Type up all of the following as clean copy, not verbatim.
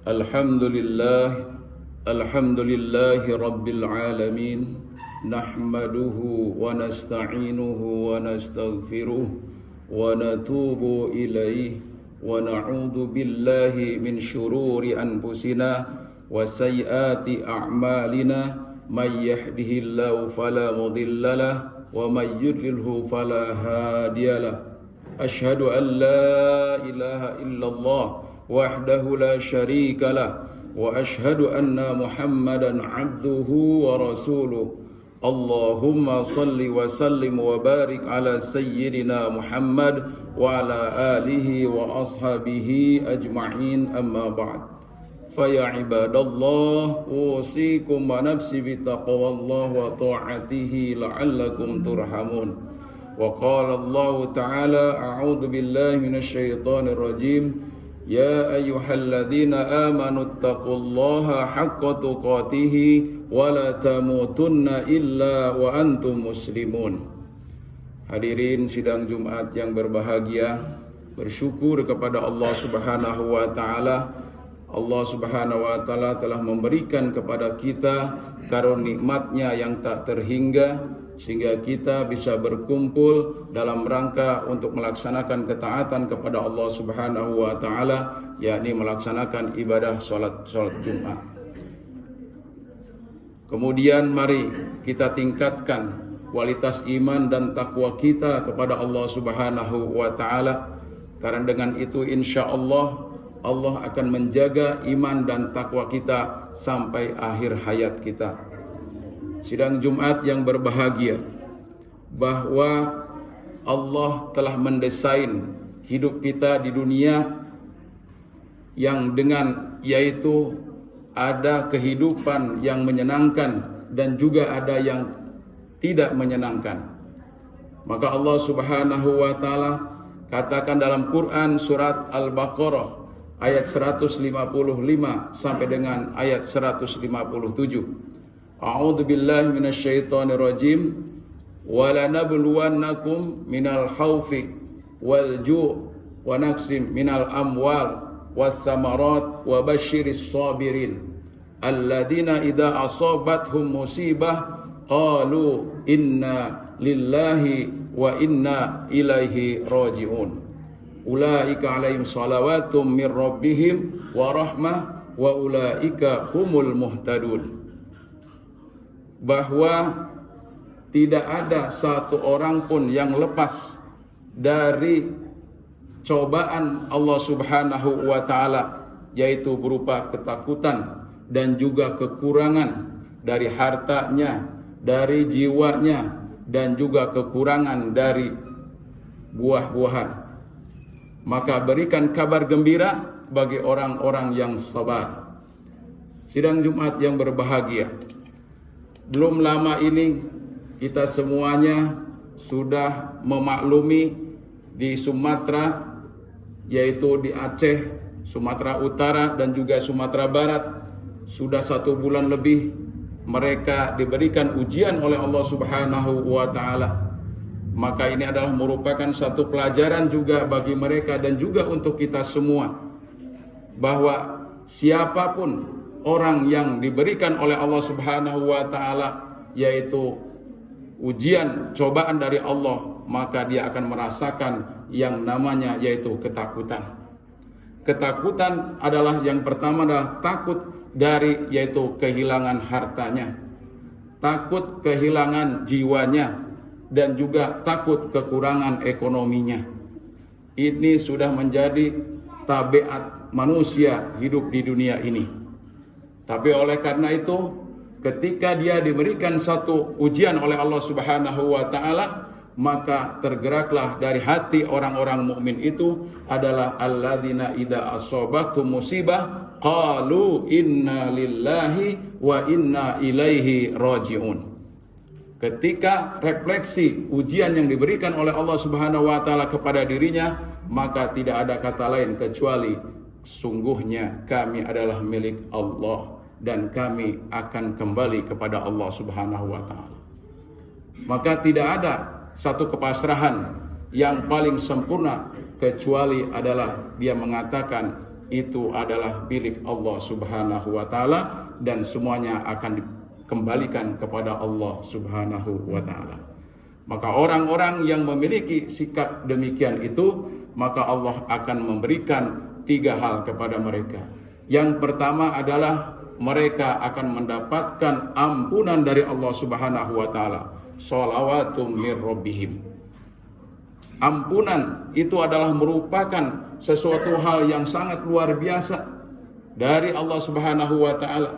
Alhamdulillahi Rabbil Alamin. Nahmaduhu wa nasta'inuhu wa nastaghfiruh wa natubu ilaih wa na'udhu billahi min syururi anfusina wa sayyiati a'malina. May yahdihillahu fala mudhillalah wa may yudlilhu fala hadiyalah. Ashhadu an la ilaha illallah wahdahu la syarika lah wa ashhadu anna Muhammadan abduhu wa rasuluh. Allahumma salli wa sallim wa barik ala sayyidina Muhammad wa ala alihi wa ashabihi ajma'in, amma ba'd. Fa ya ibadallah, usikum wa nafsi bitaqwallah wa ta'atihi la'allakum turhamun. Wa qala Allah ta'ala, a'udzu billahi minasy syaithanir rajim. Ya ayyuhalladzina amanu taqullaha haqqa tuqatih wa la tamutunna illa wa antum muslimun. Hadirin sidang Jumat yang berbahagia, bersyukur kepada Allah Subhanahu wa taala. Allah Subhanahu wa taala telah memberikan kepada kita karunia nikmatnya yang tak terhingga, sehingga kita bisa berkumpul dalam rangka untuk melaksanakan ketaatan kepada Allah Subhanahu wa taala, yakni melaksanakan ibadah salat Jumat. Kemudian mari kita tingkatkan kualitas iman dan takwa kita kepada Allah Subhanahu wa taala, karena dengan itu insyaallah Allah akan menjaga iman dan takwa kita sampai akhir hayat kita. Sidang Jumat yang berbahagia, bahwa Allah telah mendesain hidup kita di dunia yang dengan yaitu ada kehidupan yang menyenangkan dan juga ada yang tidak menyenangkan. Maka Allah Subhanahu wa taala katakan dalam Quran surat Al-Baqarah ayat 155 sampai dengan ayat 157. A'udzu billahi minasy syaithanir rajim. Wa lanabluwannakum minal khaufi wal ju' wa naqsim minal amwal was samarat wa basyiris sabirin alladzina idza asabathum musibah qalu inna lillahi wa inna ilaihi raji'un. Ulaika alaihim salawatum mir rabbihim wa rahmah wa ulaika humul muhtadun. Bahwa tidak ada satu orang pun yang lepas dari cobaan Allah Subhanahu wa taala, yaitu berupa ketakutan dan juga kekurangan dari hartanya, dari jiwanya, dan juga kekurangan dari buah-buahan. Maka berikan kabar gembira bagi orang-orang yang sabar. Sidang Jumat yang berbahagia, belum lama ini kita semuanya sudah memaklumi di Sumatera, yaitu di Aceh, Sumatera Utara dan juga Sumatera Barat, sudah 1 bulan lebih mereka diberikan ujian oleh Allah Subhanahu wa taala. Maka ini adalah merupakan satu pelajaran juga bagi mereka dan juga untuk kita semua, bahwa siapapun orang yang diberikan oleh Allah Subhanahu wa taala yaitu ujian, cobaan dari Allah, maka dia akan merasakan yang namanya yaitu ketakutan. Ketakutan adalah yang pertama adalah takut dari yaitu kehilangan hartanya, takut kehilangan jiwanya, dan juga takut kekurangan ekonominya. Ini sudah menjadi tabiat manusia hidup di dunia ini. Tapi oleh karena itu, ketika dia diberikan satu ujian oleh Allah Subhanahu wa taala, maka tergeraklah dari hati orang-orang mukmin itu adalah alladzina idza asabathum musibah qalu inna lillahi wa inna ilaihi raji'un. Ketika refleksi ujian yang diberikan oleh Allah Subhanahu wa taala kepada dirinya, maka tidak ada kata lain kecuali sungguhnya kami adalah milik Allah dan kami akan kembali kepada Allah Subhanahu wa taala. Maka tidak ada satu kepasrahan yang paling sempurna kecuali adalah dia mengatakan itu adalah milik Allah Subhanahu wa taala dan semuanya akan dikembalikan kepada Allah Subhanahu wa taala. Maka orang-orang yang memiliki sikap demikian itu, maka Allah akan memberikan 3 hal kepada mereka. Yang pertama adalah mereka akan mendapatkan ampunan dari Allah Subhanahu wa taala. Shalawatum mir rabbihim. Ampunan itu adalah merupakan sesuatu hal yang sangat luar biasa dari Allah Subhanahu wa taala.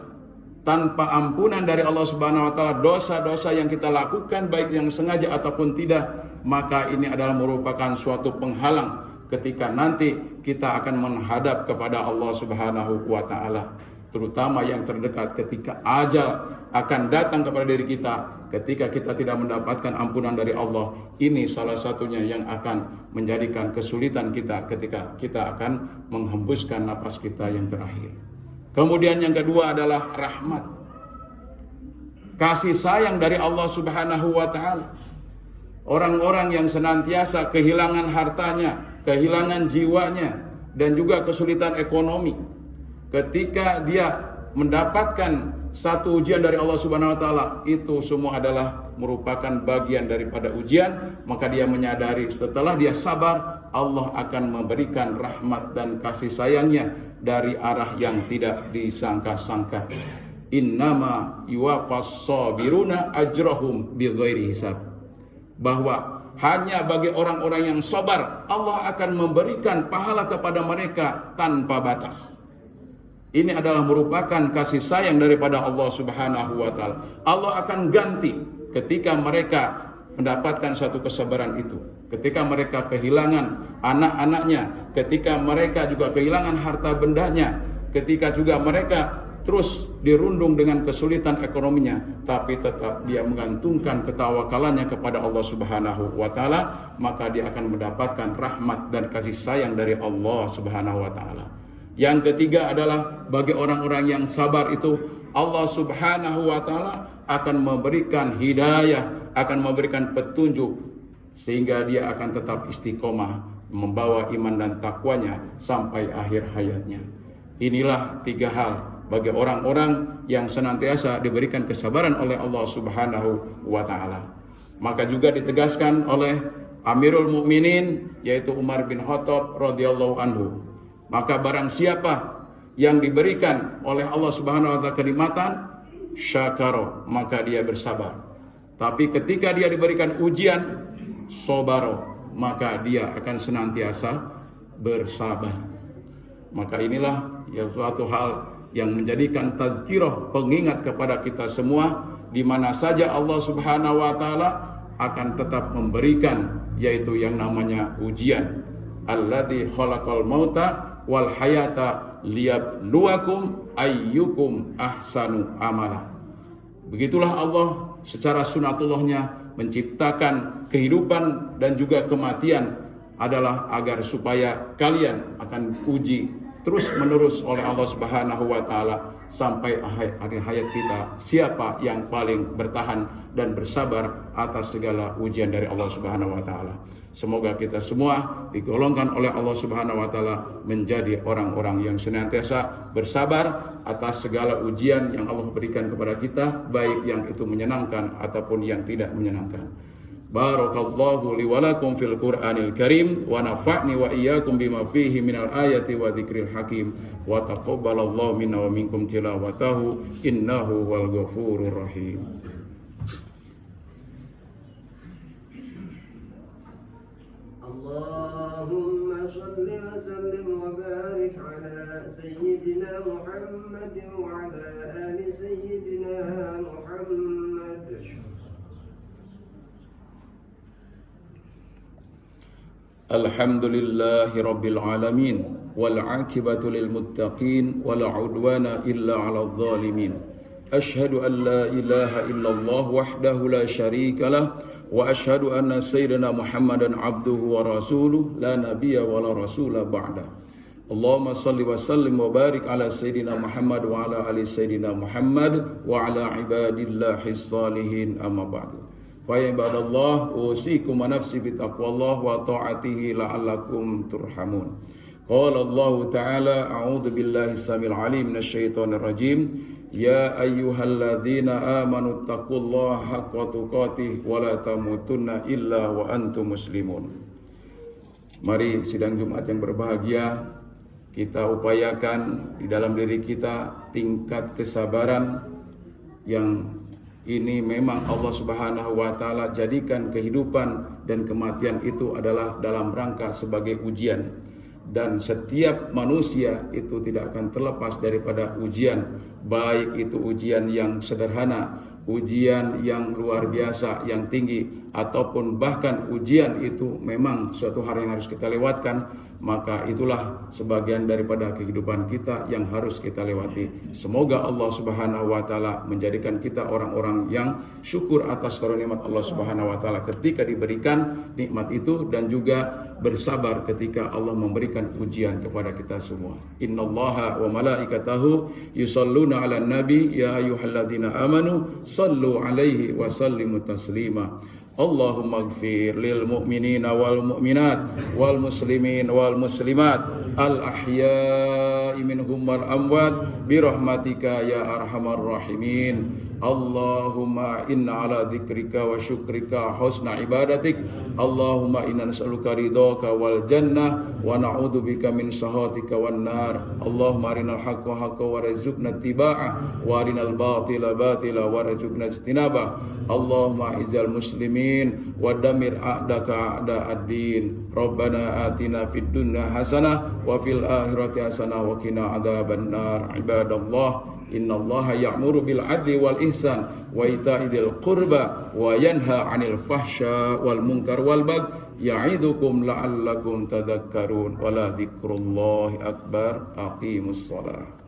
Tanpa ampunan dari Allah Subhanahu wa taala, dosa-dosa yang kita lakukan baik yang sengaja ataupun tidak, maka ini adalah merupakan suatu penghalang ketika nanti kita akan menghadap kepada Allah Subhanahu wa taala. Terutama yang terdekat ketika ajal akan datang kepada diri kita, ketika kita tidak mendapatkan ampunan dari Allah, ini salah satunya yang akan menjadikan kesulitan kita ketika kita akan menghembuskan napas kita yang terakhir. Kemudian yang kedua adalah rahmat, kasih sayang dari Allah Subhanahu wa taala. Orang-orang yang senantiasa kehilangan hartanya, kehilangan jiwanya, dan juga kesulitan ekonomi, ketika dia mendapatkan satu ujian dari Allah Subhanahu wa taala, itu semua adalah merupakan bagian daripada ujian, maka dia menyadari setelah dia sabar, Allah akan memberikan rahmat dan kasih sayangnya dari arah yang tidak disangka-sangka. Innama yuwaffas sabiruna ajrahum bighairi hisab. Bahwa hanya bagi orang-orang yang sabar, Allah akan memberikan pahala kepada mereka tanpa batas. Ini adalah merupakan kasih sayang daripada Allah Subhanahu wa taala. Allah akan ganti ketika mereka mendapatkan satu kesabaran itu. Ketika mereka kehilangan anak-anaknya, ketika mereka juga kehilangan harta bendanya, ketika juga mereka terus dirundung dengan kesulitan ekonominya, tapi tetap dia menggantungkan ketawakalannya kepada Allah Subhanahu wa taala, maka dia akan mendapatkan rahmat dan kasih sayang dari Allah Subhanahu wa taala. Yang ketiga adalah bagi orang-orang yang sabar itu, Allah Subhanahu wa taala akan memberikan hidayah, akan memberikan petunjuk sehingga dia akan tetap istiqomah membawa iman dan takwanya sampai akhir hayatnya. Inilah 3 hal bagi orang-orang yang senantiasa diberikan kesabaran oleh Allah Subhanahu wa taala. Maka juga ditegaskan oleh Amirul Mukminin yaitu Umar bin Khattab radhiyallahu anhu. Maka barang siapa yang diberikan oleh Allah Subhanahu wa taala kenikmatan, syakara, maka dia bersabar. Tapi ketika dia diberikan ujian, sobaro, maka dia akan senantiasa bersabar. Maka inilah ya suatu hal yang menjadikan tazkirah, pengingat kepada kita semua, di mana saja Allah Subhanahu wa taala akan tetap memberikan yaitu yang namanya ujian. Alladzi khalaqal mauta wal hayata liyabluwakum ayyukum ahsanu amala. Begitulah Allah secara sunatullahnya menciptakan kehidupan dan juga kematian adalah agar supaya kalian akan uji terus menerus oleh Allah Subhanahu wa taala sampai akhir hayat kita, siapa yang paling bertahan dan bersabar atas segala ujian dari Allah Subhanahu wa taala. Semoga kita semua digolongkan oleh Allah Subhanahu wa taala menjadi orang-orang yang senantiasa bersabar atas segala ujian yang Allah berikan kepada kita, baik yang itu menyenangkan ataupun yang tidak menyenangkan. Barakallahu li wa lakum fil Qur'anil Karim wa nafa'ni wa iyyakum bima fihi minal ayati wa dzikril hakim wa taqabbalallahu minna wa minkum tilawatahu innahu wal ghafurur rahim. Allahumma shalli wa sallim wa barik ala sayyidina Muhammad wa ala ali sayyidina Muhammad. Alhamdulillahi rabbil alamin wal aqibatu lil muttaqin wala udwana illa 'alal zalimin. Asyhadu an la ilaha illallah wahdahu la syarika lah wa asyhadu anna sayyidina Muhammadan abduhu wa rasuluh la nabiyya wa la rasula ba'da. Allahumma salli wa sallim wa barik ala sayyidina Muhammad wa ala ali sayyidina Muhammad wa ala ibadillahis salihin amma ba'du. Wa ibadallah usikum wa nafsi bi taqwallah wa ta'atihi la'allakum turhamun. Qala Allah Ta'ala, a'udzu billahi samil alim minasyaitonir rajim. Ya ayyuhalladzina amanu taqullaha haqqa tuqatih wa la tamutunna illa wa antum muslimun. Mari sidang Jumat yang berbahagia, kita upayakan di dalam diri kita tingkat kesabaran yang ini memang Allah Subhanahu wa Ta'ala jadikan kehidupan dan kematian itu adalah dalam rangka sebagai ujian. Dan setiap manusia itu tidak akan terlepas daripada ujian, baik itu ujian yang sederhana, ujian yang luar biasa, yang tinggi, ataupun bahkan ujian itu memang suatu hal yang harus kita lewatkan. Maka itulah sebagian daripada kehidupan kita yang harus kita lewati. Semoga Allah Subhanahu wa Ta'ala menjadikan kita orang-orang yang syukur atas karunia nikmat Allah Subhanahu wa Ta'ala ketika diberikan nikmat itu, dan juga bersabar ketika Allah memberikan ujian kepada kita semua. Innallaha wa malaikatahu yusalluna 'alan nabi ya ayyuhalladzina amanu sallu 'alaihi wa sallimu taslima. Allahumma ighfir lil mu'minina wal mu'minat wal muslimin wal muslimat al ahya'i minhum wal amwat bi rahmatika ya arhamar rahimin. Allahumma inna ala dzikrika wa syukrika husna ibadatik. Allahumma inna nas'aluka ridhaka wal jannah wa na'udzubika min sakhatika wan nar. Allahumma arinal haqqa haqqan warzuqna ittiba'ah wa arinal batila batila warzuqna ijtinabah. Allahumma izal muslimin wa damir a'daka a'da'ad-din. Rabbana atina fid dunya hasanah wa fil akhirati hasanah wa qina adzaban nar. Ibadallah, innallaha ya'muru bil adli wal ihsan wa ita'i dzil qurba wa yanha 'anil fahsya wal munkar wal baghi ya'idukum la'allakum tadhakkarun. Wa la dzikrullahi akbar. Aqimus shalah.